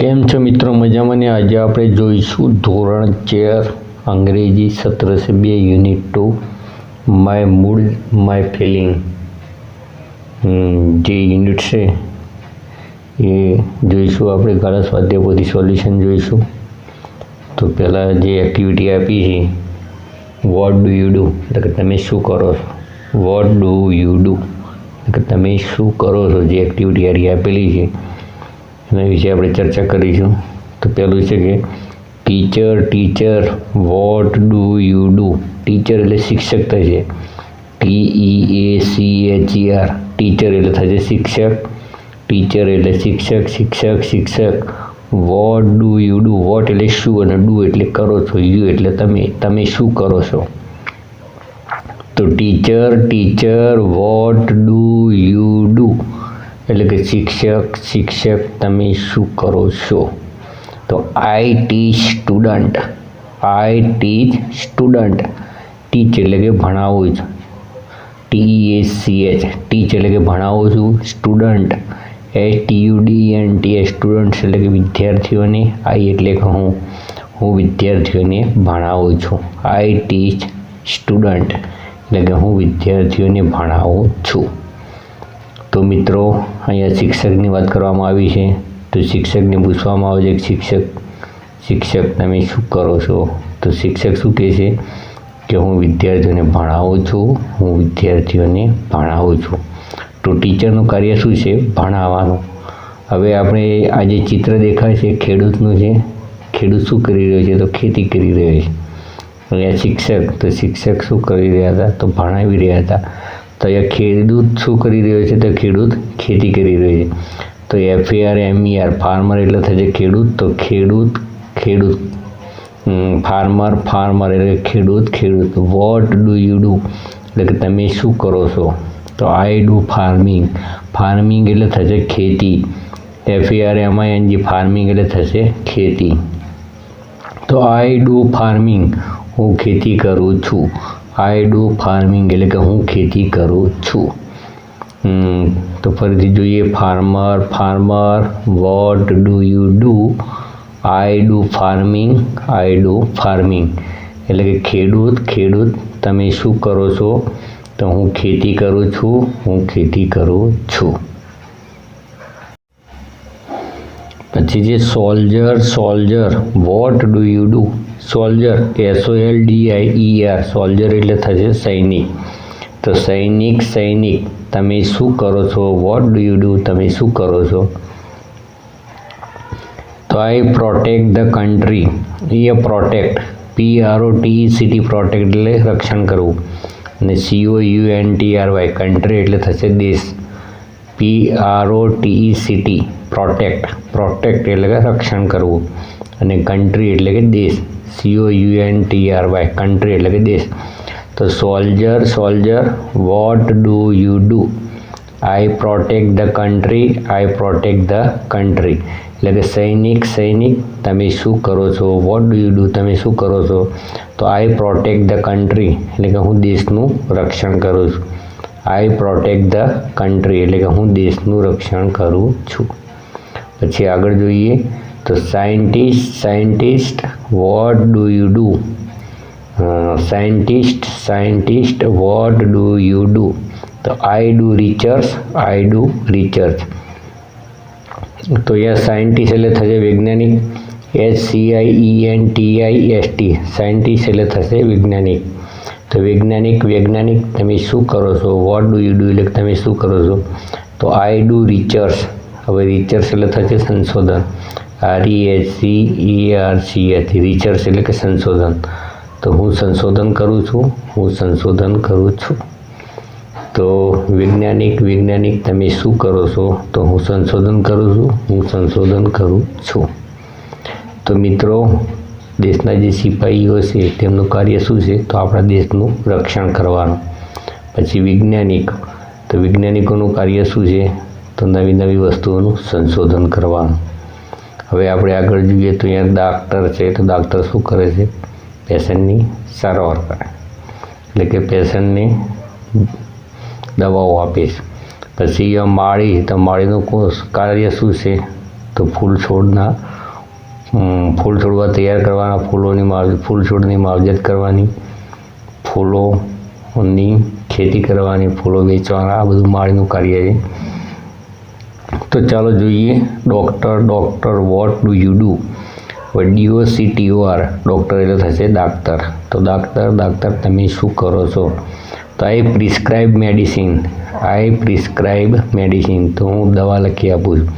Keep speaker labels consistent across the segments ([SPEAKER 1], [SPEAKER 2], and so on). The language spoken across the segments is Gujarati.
[SPEAKER 1] કેમ છો મિત્રો? મજામાં ને? આજે આપણે જોઈશું ધોરણ 4 અંગ્રેજી સત્ર से 2 unit 2 my mood my feeling જે યુનિટ છે એ જોઈશું આપણે. ગાળા સ્વાધ્યાય પોથી સોલ્યુશન જોઈશું. તો પહેલાં જે એક્ટિવિટી આપી છે વોટ ડુ યુ ડુ એટલે કે તમે શું કરો છો. વોટ ડુ યુ ડુ એટલે કે તમે શું કરો છો. જે એક્ટિવિટી યારી આપેલી છે એના વિશે આપણે ચર્ચા કરીશું. તો પહેલું છે કે teacher what do you do. Teacher એટલે શિક્ષક થશે, TEACHER. ટીચર એટલે થશે શિક્ષક, ટીચર એટલે શિક્ષક. What do you do. What એટલે શું અને ડુ એટલે કરો છો, યુ એટલે તમે શું કરો છો. તો teacher what do you do એટલે કે શિક્ષક તમે શું કરો છો. તો આઈ ટીચ સ્ટુડન્ટ. ટીચ એટલે કે ભણાવું છું, TEACH. ટીચ એટલે કે ભણાવું છું. Student STUDENT. સ્ટુડન્ટ એટલે કે વિદ્યાર્થીઓને. આઈ એટલે કે હું વિદ્યાર્થીઓને ભણાવું છું. આઈ ટીચ સ્ટુડન્ટ એટલે કે હું વિદ્યાર્થીઓને ભણાવું છું. તો મિત્રો અહીંયા શિક્ષકની વાત કરવામાં આવી છે. તો શિક્ષકને પૂછવામાં આવે છે કે શિક્ષક તમે શું કરો છો. તો શિક્ષક શું કહે છે કે હું વિદ્યાર્થીઓને ભણાવું છું. તો ટીચરનું કાર્ય શું છે? ભણાવવાનું. હવે આપણે આ જે ચિત્ર દેખાય છે ખેડૂતનું છે. ખેડૂત શું કરી રહ્યો છે? તો ખેતી કરી રહ્યો છે. અહીંયા શિક્ષક શું કરી રહ્યા હતા? તો ભણાવી રહ્યા હતા. તો અહીંયા ખેડૂત શું કરી રહ્યો છે? તો ખેડૂત ખેતી કરી રહ્યો છે. તો FARMER ફાર્મર એટલે થશે ખેડૂત. તો ખેડૂત ફાર્મર એટલે ખેડૂત. વોટ ડુ યુ ડુ એટલે કે તમે શું કરો છો. તો આઈ ડુ ફાર્મિંગ એટલે થશે ખેતી. FARMING ફાર્મિંગ એટલે થશે ખેતી. તો આઈ ડુ ફાર્મિંગ હું ખેતી કરું છું. આઈ ડુ ફાર્મિંગ એટલે કે હું ખેતી કરું છું. તો ફરીથી જોઈએ. Farmer vote do you do. I do farming એટલે કે ખેડૂત તમે શું કરો છો. તો હું ખેતી કરું છું. પછી જે soldier vote do you do. Soldier SOLDIER soldier એટલે થશે સૈનિક. તો સૈનિક તમે શું કરો છો. વોટ ડુ યુ ડુ તમે શું કરો છો. તો I protect the country. Protect PROTECT protect એટલે રક્ષણ કરવું. અને COUNTRY કન્ટ્રી એટલે થશે દેશ. PROTECT પ્રોટેક્ટ એટલે કે રક્ષણ કરવું. અને કન્ટ્રી એટલે કે દેશ. COUNTRY કન્ટ્રી એટલે કે દેશ. તો soldier vote do you do. I protect the country એટલે કે સૈનિક તમે શું કરો છો. વોટ ડુ યુ ડુ તમે શું કરો છો. તો આઈ પ્રોટેક્ટ ધ કન્ટ્રી એટલે કે હું દેશનું રક્ષણ કરું છું. આઈ પ્રોટેક્ટ ધ કન્ટ્રી એટલે કે હું દેશનું રક્ષણ કરું છું. પછી આગળ જોઈએ. તો scientist vote do you do. Scientist vote do you do. તો આઈ ડુ રિસર્ચ. તો અહીંયા સાયન્ટિસ્ટ એટલે થશે વૈજ્ઞાનિક. SCIENTIST સાયન્ટિસ્ટ એટલે થશે વૈજ્ઞાનિક. તો વૈજ્ઞાનિક તમે શું કરો છો. વોટ ડુ યુ ડુ એટલે તમે શું કરો છો. તો આઈ ડુ રિસર્ચ. હવે રિસર્ચ એટલે થશે સંશોધન. RESEARCH રિસર્ચ એટલે કે સંશોધન. તો હું સંશોધન કરું છું. તો વૈજ્ઞાનિક તમે શું કરો છો. તો હું સંશોધન કરું છું. તો મિત્રો દેશના જે સિપાહીઓ છે તેમનું કાર્ય શું છે. તો આપણા દેશનું રક્ષણ કરવાનું. પછી વૈજ્ઞાનિકોનું કાર્ય શું છે. તો નવી વસ્તુઓનું સંશોધન કરવાનું. હવે આપણે આગળ જોઈએ. તો અહીંયા ડાક્ટર છે. તો ડાક્ટર શું કરે છે. પેશન્ટની સારવાર કરે એટલે કે પેશન્ટને દવાઓ આપે છે. પછી માળી. તો માળીનું કાર્ય શું છે. તો ફૂલ છોડના ફૂલ છોડવા તૈયાર કરવાના, ફૂલ છોડની માવજત કરવાની, ફૂલોની ખેતી કરવાની, ફૂલો વેચવાના, આ બધું માળીનું કાર્ય છે. તો ચાલો જોઈએ doctor vote do you do. DOCTOR doctor એટલે થશે દાક્તર. તો દાક્તર તમે શું કરો છો? તો આઈ પ્રિસ્ક્રાઇબ મેડિસિન. તો હું દવા લખી આપું છું.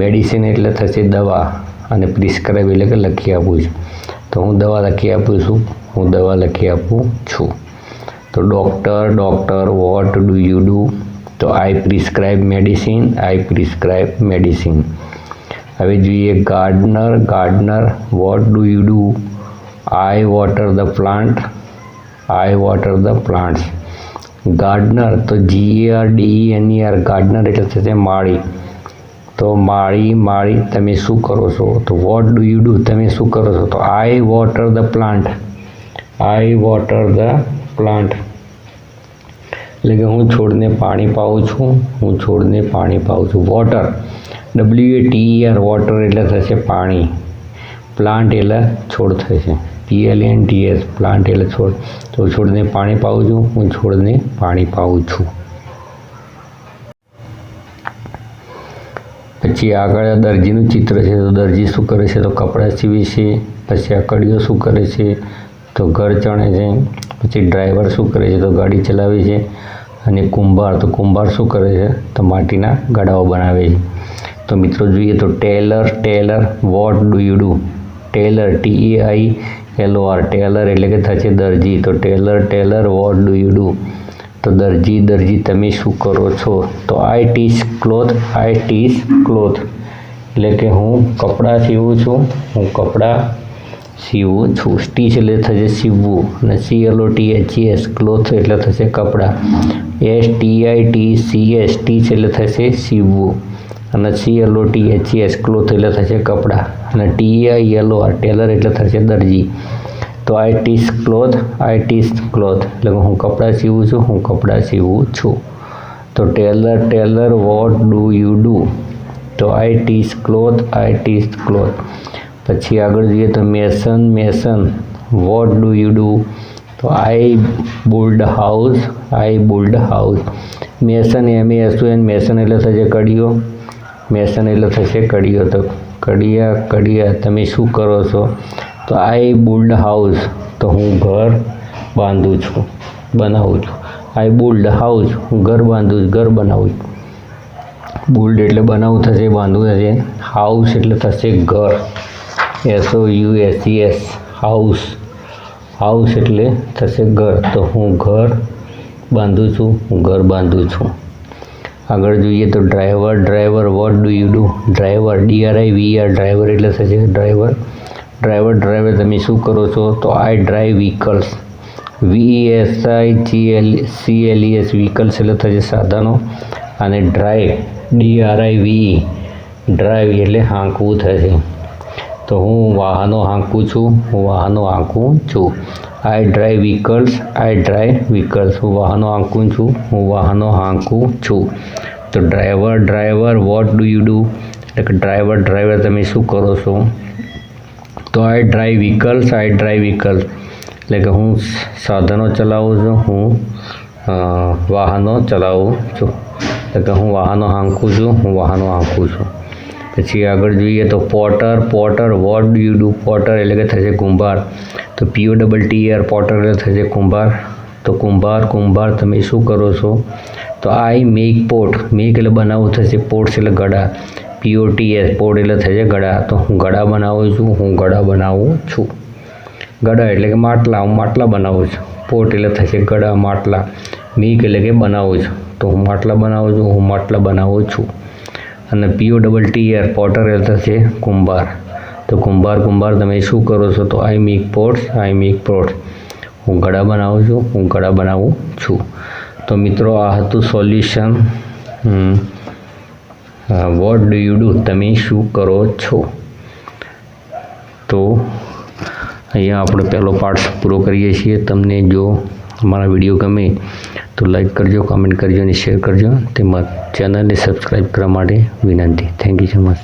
[SPEAKER 1] મેડિસિન એટલે થશે દવા અને પ્રિસ્ક્રાઇબ એટલે કે લખી આપું છું. તો હું દવા લખી આપું છું. તો doctor vote do you do. તો આઈ પ્રિસ્ક્રાઇબ મેડિસિન. હવે જોઈએ gardener vote do you do. I water the plants. Gardener તો GARDENER ગાર્ડનર એટલે થશે માળી. તો માળી તમે શું કરો છો? તો વોટ ડુ યુ ડુ તમે શું કરો છો? તો આઈ વોટર ધ પ્લાન્ટ. એટલે કે હું છોડને પાણી પાઉં છું. વોટર WATER વોટર એટલે થશે પાણી. પ્લાન્ટ એટલે છોડ થશે. PLANTS પ્લાન્ટ એટલે છોડ. તો છોડને પાણી પાઉં છું. પછી આગળ દરજીનું ચિત્ર છે. તો દરજી શું કરે છે? તો કપડાં સીવે છે. પછી અકડીઓ શું કરે છે? તો ઘર ચણે છે. પછી ડ્રાઈવર શું કરે છે? તો ગાડી ચલાવે છે. અને કુંભાર શું કરે છે? તો માટીના ગાડાઓ બનાવે છે. તો મિત્રો જોઈએ તો tailor what do you do. Tailor TAILOR tailor એટલે કે થશે દરજી. તો tailor what do you do. તો દરજી તમે શું કરો છો? તો આઈ ટીચ ક્લોથ. એટલે કે હું કપડાં સીવું છું. સ્ટીચ એટલે થશે સીવવું. અને CLOTHES ક્લોથ એટલે થશે કપડાં. STITCH સ્ટીચ એટલે થશે સીવવું. અને CLOTHES ક્લોથ એટલે થશે કપડાં. અને TAILOR ટેલર એટલે થશે દરજી. તો આઈ ટીચ ક્લોથ એટલે હું કપડાં સીવું છું. તો tailor what do you do. તો આઈ ટીચ ક્લોથ. પછી આગળ જોઈએ તો mason what do you do. તો I build house. Mason MESON mason એટલે થશે કડીઓ. તો કડિયા તમે શું કરો છો? તો આઈ બિલ્ડ હાઉસ. તો હું ઘર બનાવું છું. આઈ બિલ્ડ હાઉસ હું ઘર બનાવું છું. બિલ્ડ એટલે બનાવવું થશે, બાંધવું થશે. હાઉસ એટલે થશે ઘર. HOUSES હાઉસ એટલે થશે ઘર. તો હું ઘર બાંધું છું. આગળ જોઈએ તો driver vote do you do. Driver DRIVER driver એટલે થશે ડ્રાઈવર તમે શું કરો છો? તો આઈ ડ્રાઈવ વ્હીકલ્સ. VESICLES વ્હીકલ્સ એટલે થશે સાધનો. અને DRIVE ડ્રાઈવ એટલે હાંકવું થશે. તો હું વાહનો હાંકું છું. આઈ ડ્રાઈવ વ્હીકલ્સ હું વાહનો હાંકું છું. તો driver vote do you do. એટલે કે ડ્રાઈવર તમે શું કરો છો? તો આઈ ડ્રાઈવ વ્હીકલ્સ એટલે કે હું સાધનો ચલાવું છું. વાહનો ચલાવું છું. એટલે કે હું વાહનો હાંકું છું. પછી આગળ જોઈએ તો Potter vote do you do. Potter એટલે કે થશે કુંભાર. તો POTTER પોટર એટલે થશે કુંભાર. તો કુંભાર તમે શું કરો છો? તો આઈ મેક એટલે બનાવવું થશે. પોટ્સ એટલે ગળા. POTS પોટ એટલે થશે ગળા. તો હું ગળા બનાવું છું. ગળા એટલે કે માટલા. હું માટલા બનાવું છું. પોટ એટલે થશે ગળા, માટલા. મેક એટલે કે બનાવું છું. તો હું માટલા બનાવું છું. અને POTTER પોટર એટલે થશે કુંભાર. તો કુંભાર તમે શું કરો છો? તો આઈ મેક પોટ્સ. હું ઘડા બનાવું છું. તો મિત્રો આ હતું solution. Vote do you do તમે શું કરો છો? તો અહીંયા આપણે પહેલો પાર્ટ પૂરો કરીએ છીએ. તમને જો અમારા વિડીયો ગમે તો લાઈક કરજો, કમેન્ટ કરજો અને શેર કરજો. તેમજ ચેનલને સબસ્ક્રાઈબ કરવા માટે વિનંતી. Thank you so much.